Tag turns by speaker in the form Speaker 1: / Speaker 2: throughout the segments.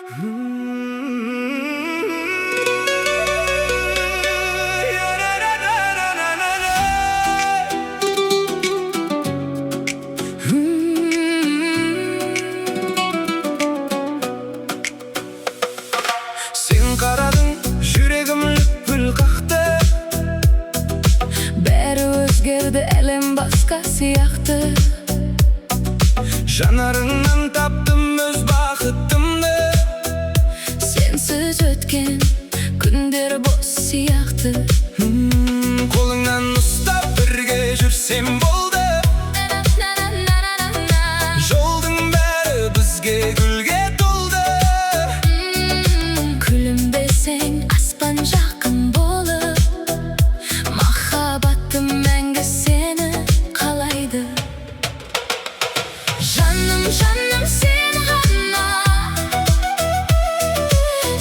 Speaker 1: Sen karadın, yüreğim lüppül kalktı.
Speaker 2: Beri özgerdi, elim başka siyahtı.
Speaker 1: Janarından taptım öz bakıtımdı.
Speaker 2: Sensiz ötken günler boş siyahtı.
Speaker 1: Kolundan ustab birge jursem boldu. Joldun beri bizge gülge toldu.
Speaker 2: Күлінбесең аспан жақын болып, махаббатым мәңгі сені қалайды. Жаным, жаным сен ғана,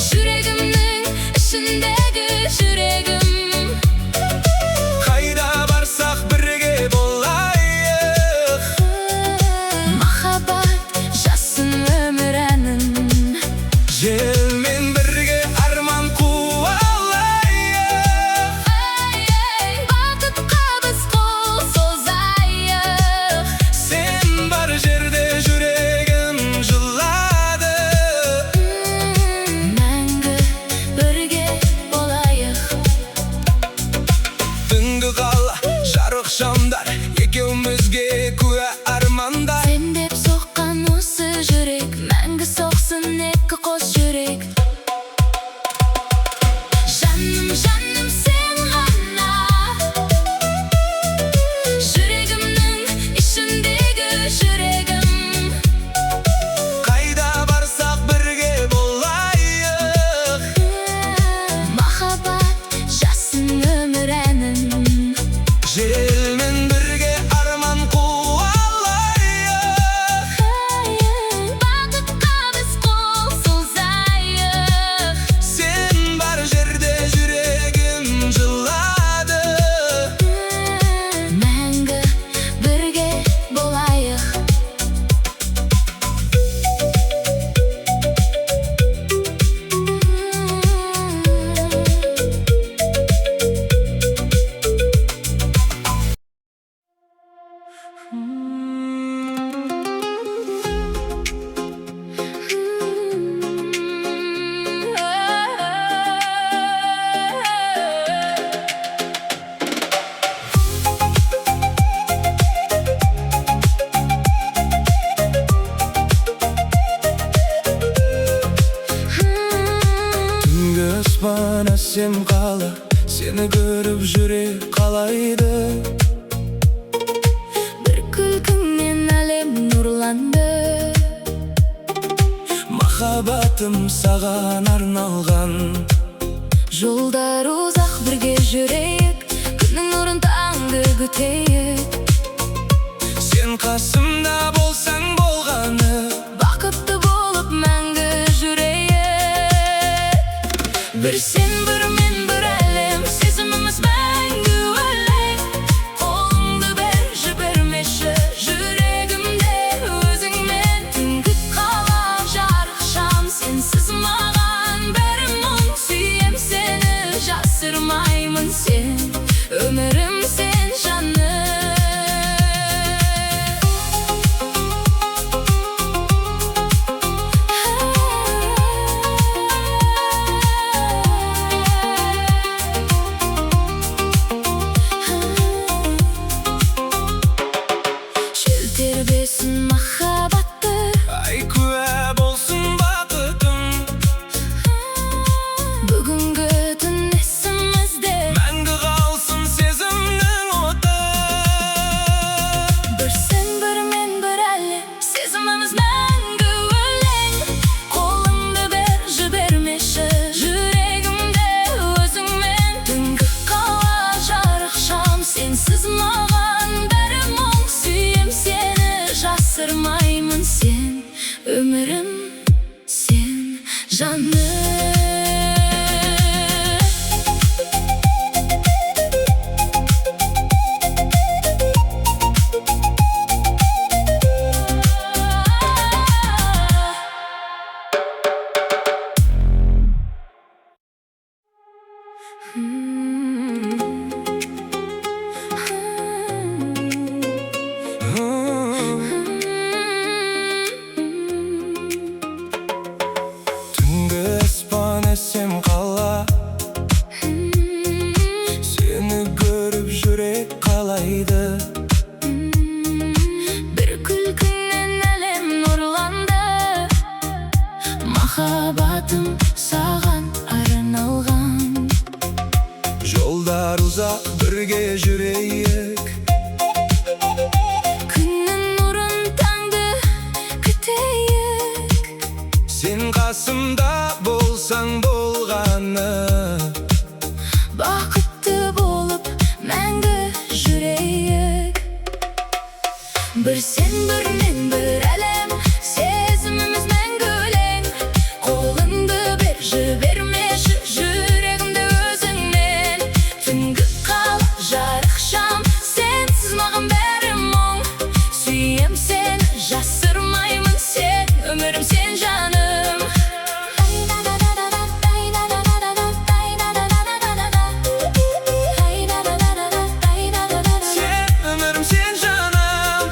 Speaker 2: жүрегімнің ішіндегі жүрегім.
Speaker 1: Kayda barsak birge bolayık.
Speaker 2: Махаббат жасын өмір әнін,
Speaker 1: Jelmen birge arman kuvalayık.
Speaker 2: бақытқа біз қол созайық.
Speaker 1: Sen var jerde yüreğim жылады.
Speaker 2: Мәңгі бірге болайық.
Speaker 1: Түнгі қала жарық шамдар, екеумізге куә армандар.
Speaker 2: Сен деп соққан осы жүрек, мәңгі соқсын екі қос жүрек. Жаным, жаным сен ғана, жүрегімнің ішіндегі жүрегім.
Speaker 1: Kayda barsak birge bolayık.
Speaker 2: Махаббат жасын өмір әнін,
Speaker 1: Jelmen birge arman kuvalayık.
Speaker 2: бақытқа біз қол созайық.
Speaker 1: Sen var jerde yüreğim жылады.
Speaker 2: Мәңгі бірге болайық.
Speaker 1: Түнгі аспан әсем қала, сені көріп жүрек қалайды.
Speaker 2: Бір күлкіңнен әлем нұрланды.
Speaker 1: Махаббатым саған арналған.
Speaker 2: Жолдар ұзақ бірге жүрейік, күннің нұрын таңды күтейік.
Speaker 1: Sen қасымда болсаң болғаны,
Speaker 2: Бақытты болып мәңгі жүрейік. Бір сен, бір мен, бір әлем, сезіміміз мәңгі өлең. Қолыңды бер, жібермеші, жүрегімде өзіңмен. Түнгі қала жарық шам, сенсіз маған бәрі мұң. Сүйем сені, жасырмаймын сен, өмірім сен жаным. Жел тербесін махаббатты,
Speaker 1: ай куә болсын бақытым.
Speaker 2: бүгінгі түн есімізде.
Speaker 1: Мәңгі қалсын сезімнің оты.
Speaker 2: Бір сен, бір мен, бір әлем, сезіміміз мәңгі өлең. Қолыңды бер, жібермеші, жүрегімде өзіңмен. Түнгі қала жарық шам, сенсіз маған бәрі мұң. Сүйем сені, жасырмаймын сен, өмірім сен жаным. махаббатым саған арналған.
Speaker 1: Жолдар ұзақ бірге жүрейік,
Speaker 2: Күннің нұрын таңды күтейік.
Speaker 1: сен қасымда болсаң болғаны,
Speaker 2: Бақытты болып мәңгі жүрейік. Бір сен, бір мен, бір әлем, сезіміміз мәңгі өлең. Қолыңды бер, жібермеші жүрегімді өзіңнен. Түнгі қала жарық шам, сенсіз маған бәрі мұң. Сүйем сені, жасырмаймын сен, өмірім сен жаным.
Speaker 1: сен өмірім сен жаным.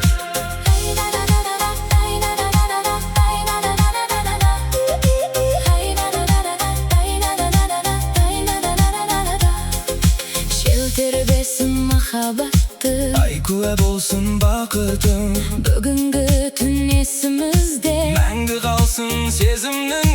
Speaker 2: Жел тербесін махаббатты,
Speaker 1: Ай куә болсын бақытым,
Speaker 2: бүгінгі түн есімізде.
Speaker 1: мәңгі қалсын сезімнің